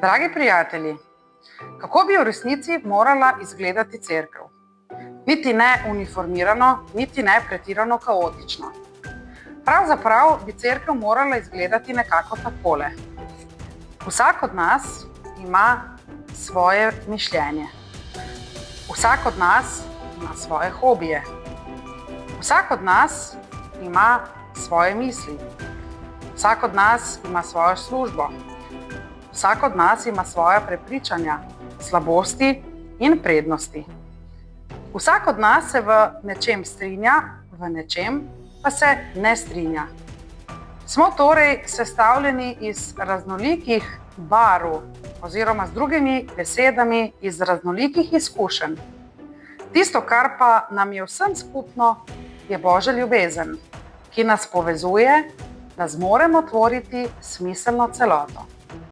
Dragi prijatelji, kako bi v resnici morala izgledati cerkev? Niti ne uniformirano, niti ne pretirano kaotično. Pravzaprav bi cerkev morala izgledati nekako takole. Vsak od nas ima svoje mišljenje. Vsak od nas ima svoje hobije. Vsak od nas ima svoje misli. Vsak od nas ima svojo službo. Vsak od nas ima svoja prepričanja, slabosti in prednosti. Vsak od nas se v nečem strinja, v nečem pa se ne strinja. Smo torej sestavljeni iz raznolikih barv oziroma z drugimi besedami iz raznolikih izkušenj. Tisto, kar pa nam je vsem skupno, je Božja ljubezen, ki nas povezuje, da zmoremo tvoriti smiselno celoto.